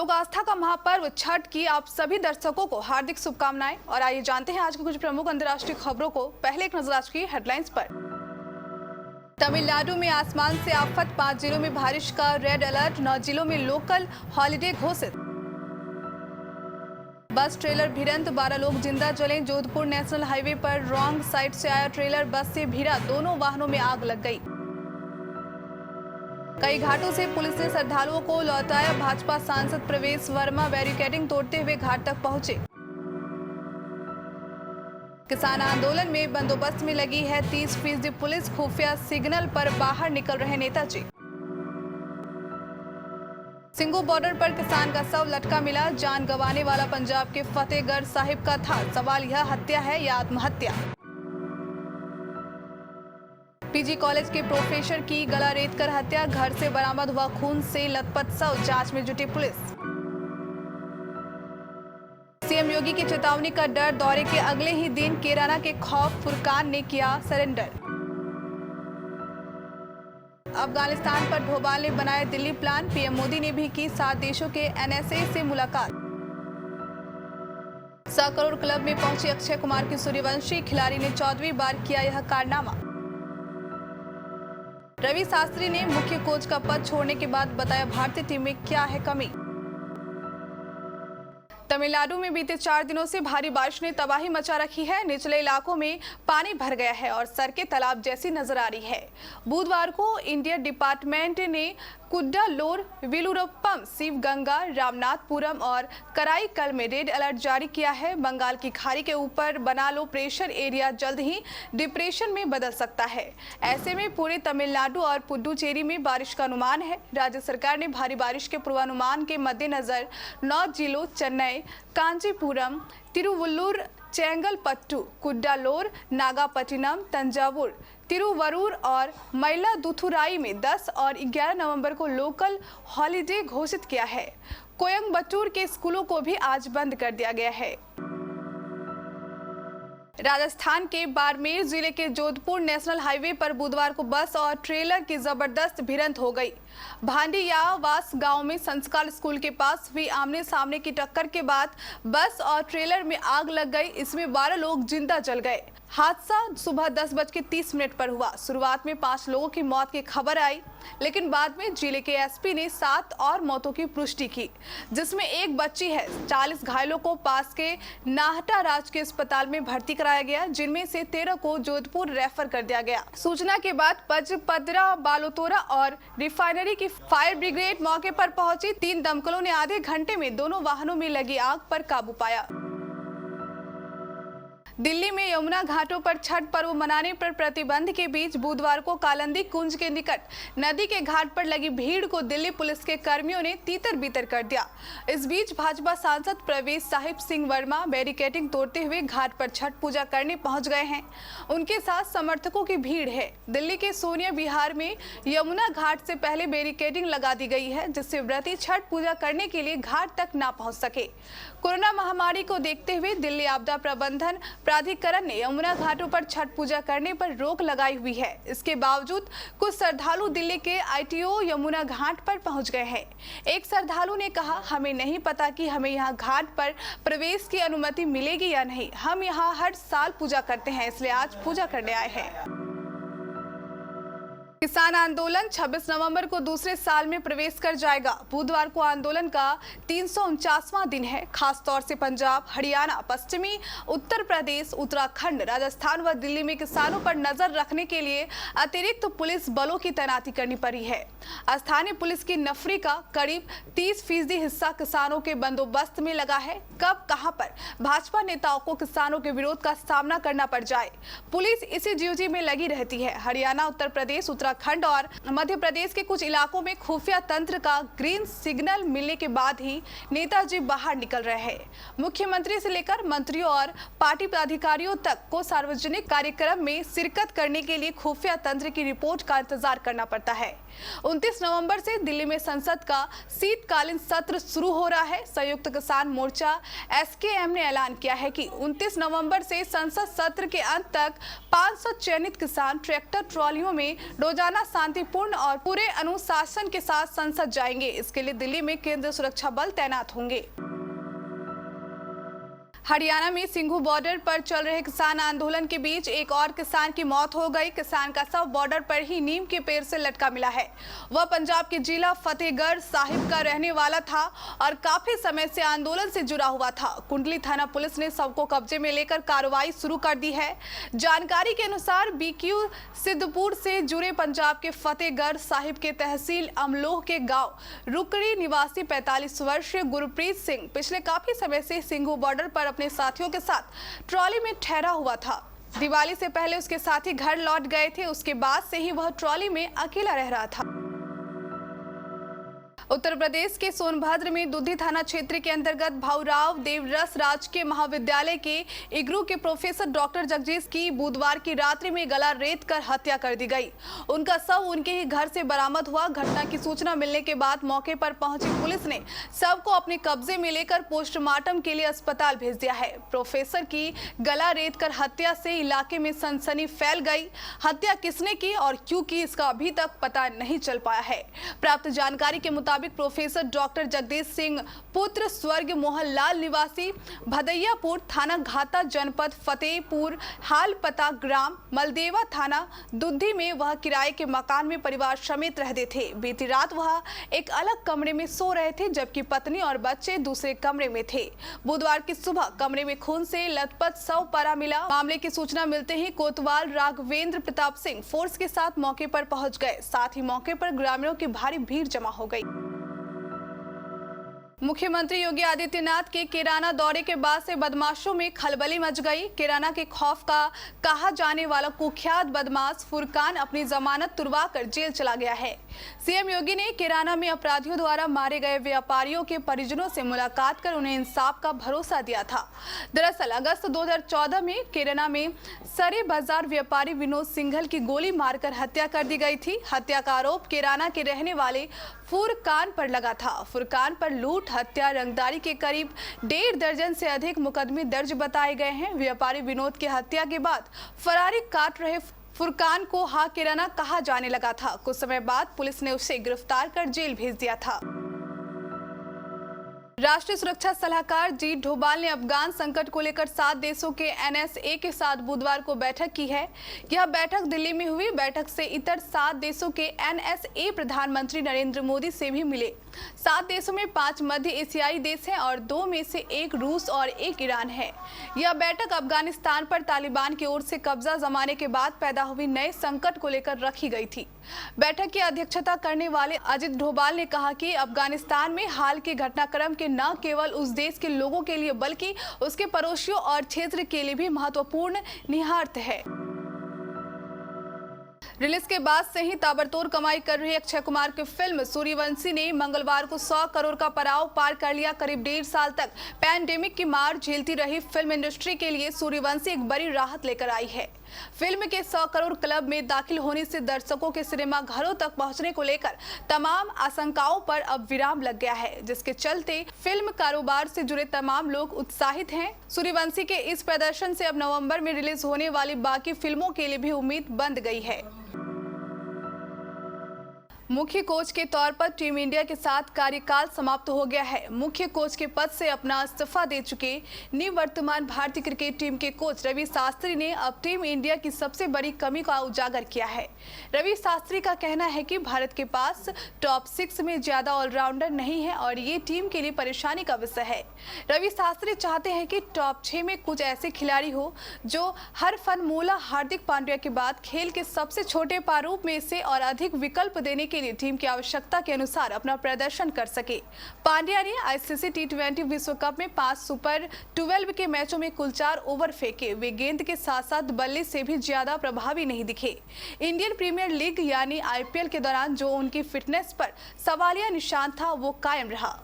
लोक आस्था का महापर्व छठ की आप सभी दर्शकों को हार्दिक शुभकामनाएं। और आइए जानते हैं आज की कुछ प्रमुख अंतर्राष्ट्रीय खबरों को। पहले एक नजर आज की हेडलाइंस पर। तमिलनाडु में आसमान से आफत, 5 जिलों में बारिश का रेड अलर्ट, 9 जिलों में लोकल हॉलिडे घोषित। बस ट्रेलर भिड़ंत, 12 लोग जिंदा जले। जोधपुर नेशनल हाईवे पर रॉन्ग साइड से आया ट्रेलर बस से भिड़ा, दोनों वाहनों में आग लग गई। कई घाटों से पुलिस ने श्रद्धालुओं को लौटाया। भाजपा सांसद प्रवेश वर्मा बैरिकेडिंग तोड़ते हुए घाट तक पहुंचे। किसान आंदोलन में बंदोबस्त में लगी है 30% पुलिस, खुफिया सिग्नल पर बाहर निकल रहे नेताजी। सिंगू बॉर्डर पर किसान का शव लटका मिला, जान गंवाने वाला पंजाब के फतेहगढ़ साहिब का था। सवाल यह हत्या है या आत्महत्या। पीजी कॉलेज के प्रोफेसर की गला रेतकर हत्या, घर से बरामद हुआ खून से लथपथ शव, जांच में जुटी पुलिस। सीएम योगी की चेतावनी का डर, दौरे के अगले ही दिन केराना के खौफ फुरकान ने किया सरेंडर। अफगानिस्तान पर डोभाल ने बनाया दिल्ली प्लान, पीएम मोदी ने भी की 7 देशों के एनएसए से मुलाकात। 100 करोड़ क्लब में पहुंचे अक्षय कुमार की सूर्यवंशी, खिलाड़ी ने 14वीं बार किया यह कारनामा। रवि शास्त्री ने मुख्य कोच का पद छोड़ने के बाद बताया भारतीय टीम में क्या है कमी। तमिलनाडु में बीते 4 दिनों से भारी बारिश ने तबाही मचा रखी है। निचले इलाकों में पानी भर गया है और सड़कें तालाब जैसी नजर आ रही है। बुधवार को इंडियन डिपार्टमेंट ने कुड्डालोर, विलुरप्पम, शिवगंगा, रामनाथपुरम और कराईकल में रेड अलर्ट जारी किया है। बंगाल की खाड़ी के ऊपर बना लो प्रेशर एरिया जल्द ही डिप्रेशन में बदल सकता है। ऐसे में पूरे तमिलनाडु और पुडुचेरी में बारिश का अनुमान है। राज्य सरकार ने भारी बारिश के पूर्वानुमान के मद्देनजर 9 जिलों चेन्नई, कांचीपुरम, तिरुवल्लुर, चेंगलपट्टू, कुड्डालोर, नागापट्टिनम, तंजावुर, तिरुवरूर और मयिलादुथुराई में 10 और 11 नवंबर को लोकल हॉलिडे घोषित किया है। कोयंबटूर के स्कूलों को भी आज बंद कर दिया गया है। राजस्थान के बाड़मेर जिले के जोधपुर नेशनल हाईवे पर बुधवार को बस और ट्रेलर की जबरदस्त भिड़ंत हो गई। भांडियावास गांव में संस्कार स्कूल के पास हुई आमने सामने की टक्कर के बाद बस और ट्रेलर में आग लग गई। इसमें 12 लोग जिंदा जल गए। हादसा सुबह 10:30 पर हुआ। शुरुआत में 5 लोगों की मौत की खबर आई, लेकिन बाद में जिले के एसपी ने 7 और मौतों की पुष्टि की, जिसमें एक बच्ची है। 40 घायलों को पास के नाहटा राजकीय अस्पताल में भर्ती कराया गया, जिनमें से 13 को जोधपुर रेफर कर दिया गया। सूचना के बाद पचपदरा, बालोतोरा और रिफाइनरी की फायर ब्रिगेड मौके पर पहुंची। 3 दमकलों ने आधे घंटे में दोनों वाहनों में लगी आग पर काबू पाया। दिल्ली में यमुना घाटों पर छठ पर्व मनाने पर प्रतिबंध के बीच बुधवार को कालिंदी कुंज के निकट नदी के घाट पर लगी भीड़ को दिल्ली पुलिस के कर्मियों ने तीतर बीतर कर दिया। इस बीच भाजपा सांसद प्रवेश साहिब सिंह वर्मा बैरिकेडिंग तोड़ते हुए घाट पर छठ पूजा करने पहुंच गए हैं। उनके साथ समर्थकों की भीड़ है। दिल्ली के सोनिया विहार में यमुना घाट से पहले बैरिकेडिंग लगा दी गई है, जिससे व्रती छठ पूजा करने के लिए घाट तक ना पहुंच सके। कोरोना महामारी को देखते हुए दिल्ली आपदा प्रबंधन प्राधिकरण ने यमुना घाटों पर छठ पूजा करने पर रोक लगाई हुई है। इसके बावजूद कुछ श्रद्धालु दिल्ली के आईटीओ यमुना घाट पर पहुंच गए हैं। एक श्रद्धालु ने कहा, हमें नहीं पता कि हमें यहां घाट पर प्रवेश की अनुमति मिलेगी या नहीं। हम यहां हर साल पूजा करते हैं, इसलिए आज पूजा करने आए हैं। किसान आंदोलन 26 नवंबर को दूसरे साल में प्रवेश कर जाएगा। बुधवार को आंदोलन का 349वां दिन है। खासतौर से पंजाब, हरियाणा, पश्चिमी उत्तर प्रदेश, उत्तराखंड, राजस्थान व दिल्ली में किसानों पर नजर रखने के लिए अतिरिक्त पुलिस बलों की तैनाती करनी पड़ी है। स्थानीय पुलिस की नफरी का करीब 30% हिस्सा किसानों के बंदोबस्त में लगा है। कब कहां पर भाजपा नेताओं को किसानों के विरोध का सामना करना पड़ जाए, पुलिस इसी ड्यूटी में लगी रहती है। हरियाणा, उत्तर प्रदेश, उत्तराखंड और मध्य प्रदेश के कुछ इलाकों में खुफिया तंत्र का ग्रीन सिग्नल मिलने के बाद ही नेताजी बाहर निकल रहे हैं। मुख्यमंत्री से लेकर मंत्रियों और पार्टी पदाधिकारियों तक को सार्वजनिक कार्यक्रम में शिरकत करने के लिए खुफिया तंत्र की रिपोर्ट का इंतजार करना पड़ता है। 29 नवंबर से दिल्ली में संसद का शीतकालीन सत्र शुरू हो रहा है। संयुक्त किसान मोर्चा एसकेएम ने ऐलान किया है कि 29 नवंबर से संसद सत्र के अंत तक 500 चयनित किसान ट्रैक्टर ट्रॉलियों में रोजाना रोजाना शांतिपूर्ण और पूरे अनुशासन के साथ संसद जाएंगे। इसके लिए दिल्ली में केंद्रीय सुरक्षा बल तैनात होंगे। हरियाणा में सिंघू बॉर्डर पर चल रहे किसान आंदोलन के बीच एक और किसान की मौत हो गई। किसान का शव बॉर्डर पर ही नीम के पेड़ से लटका मिला है। वह पंजाब के जिला फतेहगढ़ साहिब का रहने वाला था और काफी समय से आंदोलन से जुड़ा हुआ था। कुंडली थाना पुलिस ने शव को कब्जे में लेकर कार्रवाई शुरू कर दी है। जानकारी के अनुसार बीक्यू सिद्धपुर से जुड़े पंजाब के फतेहगढ़ साहिब के तहसील अमलोह के गाँव रुकड़ी निवासी 45 वर्षीय गुरप्रीत सिंह पिछले काफी समय से सिंघू बॉर्डर पर अपने साथियों के साथ ट्रॉली में ठहरा हुआ था। दिवाली से पहले उसके साथी घर लौट गए थे। उसके बाद से ही वह ट्रॉली में अकेला रह रहा था। उत्तर प्रदेश के सोनभद्र में दुधी थाना क्षेत्र के अंतर्गत भाऊराव देवरस राजकीय महाविद्यालय के इग्नू के प्रोफेसर डॉक्टर जगदीश की बुधवार की रात्रि में गला रेत कर हत्या कर दी गई। उनका शव उनके ही घर से बरामद हुआ। घटना की सूचना मिलने के बाद मौके पर पहुंची पुलिस ने शव को अपने कब्जे में लेकर पोस्टमार्टम के लिए अस्पताल भेज दिया है। प्रोफेसर की गला रेत कर हत्या से इलाके में सनसनी फैल गई। हत्या किसने की और क्यों की, इसका अभी तक पता नहीं चल पाया है। प्राप्त जानकारी के मुताबिक प्रोफेसर डॉक्टर जगदीश सिंह पुत्र स्वर्ग मोहन लाल निवासी भदैयापुर थाना घाटा जनपद फतेहपुर हाल पता ग्राम मलदेवा थाना दुधी में वह किराए के मकान में परिवार समेत रहते थे। बीती रात वह एक अलग कमरे में सो रहे थे जबकि पत्नी और बच्चे दूसरे कमरे में थे। बुधवार की सुबह कमरे में खून से लथपथ शव पड़ा मिला। मामले की सूचना मिलते ही कोतवाल राघवेंद्र प्रताप सिंह फोर्स के साथ मौके पर पहुंच गए। साथ ही मौके पर ग्रामीणों की भारी भीड़ जमा हो गई। मुख्यमंत्री योगी आदित्यनाथ के कैराना दौरे के बाद से बदमाशों में खलबली मच गई। कैराना के खौफ का कहा जाने वाला कुख्यात बदमाश फुरकान अपनी जमानत तुड़वाकर जेल चला गया है। सीएम योगी ने कैराना में अपराधियों द्वारा मारे गए व्यापारियों के परिजनों से मुलाकात कर उन्हें इंसाफ का भरोसा दिया था। दरअसल अगस्त 2014 में कैराना में सरे बाजार व्यापारी विनोद सिंघल की गोली मारकर हत्या कर दी गई थी। हत्या का आरोप कैराना के रहने वाले फुरकान पर लगा था। फुरकान पर लूट, हत्या, रंगदारी के करीब 1.5 दर्जन से अधिक मुकदमे दर्ज बताए गए हैं। व्यापारी विनोद की हत्या के बाद फरारी काट रहे फुरकान को कैराना कहा जाने लगा था। कुछ समय बाद पुलिस ने उसे गिरफ्तार कर जेल भेज दिया था। राष्ट्रीय सुरक्षा सलाहकार जी डोभाल ने अफगान संकट को लेकर 7 देशों के NSA के साथ बुधवार को बैठक की है। यह बैठक दिल्ली में हुई। बैठक से इतर 7 देशों के NSA प्रधानमंत्री नरेंद्र मोदी से भी मिले। 7 देशों में 5 मध्य एशियाई देश हैं और 2 में से 1 रूस और 1 ईरान है। यह बैठक अफगानिस्तान पर तालिबान की ओर से कब्जा जमाने के बाद पैदा हुई नए संकट को लेकर रखी गई थी। बैठक की अध्यक्षता करने वाले अजित डोभाल ने कहा कि अफगानिस्तान में हाल के घटनाक्रम के न केवल उस देश के लोगों के लिए बल्कि उसके पड़ोसियों और क्षेत्र के लिए भी महत्वपूर्ण निहितार्थ है। रिलीज के बाद से ही ताबड़तोड़ कमाई कर रही अक्षय कुमार की फिल्म सूर्यवंशी ने मंगलवार को 100 करोड़ का पड़ाव पार कर लिया। करीब 1.5 साल तक पैंडेमिक की मार झेलती रही फिल्म इंडस्ट्री के लिए सूर्यवंशी एक बड़ी राहत लेकर आई है। फिल्म के 100 करोड़ क्लब में दाखिल होने से दर्शकों के सिनेमा घरों तक पहुंचने को लेकर तमाम आशंकाओं पर अब विराम लग गया है, जिसके चलते फिल्म कारोबार से जुड़े तमाम लोग उत्साहित हैं। सूर्यवंशी के इस प्रदर्शन से अब नवंबर में रिलीज होने वाली बाकी फिल्मों के लिए भी उम्मीद बंध गई है। मुख्य कोच के तौर पर टीम इंडिया के साथ कार्यकाल समाप्त हो गया है। मुख्य कोच के पद से अपना इस्तीफा दे चुके निवर्तमान भारतीय क्रिकेट टीम के कोच रवि शास्त्री ने अब टीम इंडिया की सबसे बड़ी कमी का उजागर किया है। रवि शास्त्री का कहना है कि भारत के पास टॉप 6 में ज्यादा ऑलराउंडर नहीं है और ये टीम के लिए परेशानी का विषय है। रवि शास्त्री चाहते हैं कि टॉप 6 में कुछ ऐसे खिलाड़ी हो जो हरफनमौला हार्दिक पांड्या के बाद खेल के सबसे छोटे प्रारूप में से और अधिक विकल्प देने के लिए टीम की आवश्यकता के अनुसार अपना प्रदर्शन कर सके। पांड्या ने ICC T20 विश्व कप में 5 सुपर 12 के मैचों में कुल 4 ओवर फेंके। वे गेंद के साथ साथ बल्ले से भी ज्यादा प्रभावी नहीं दिखे। इंडियन प्रीमियर लीग यानी IPL के दौरान जो उनकी फिटनेस पर सवालिया निशान था वो कायम रहा।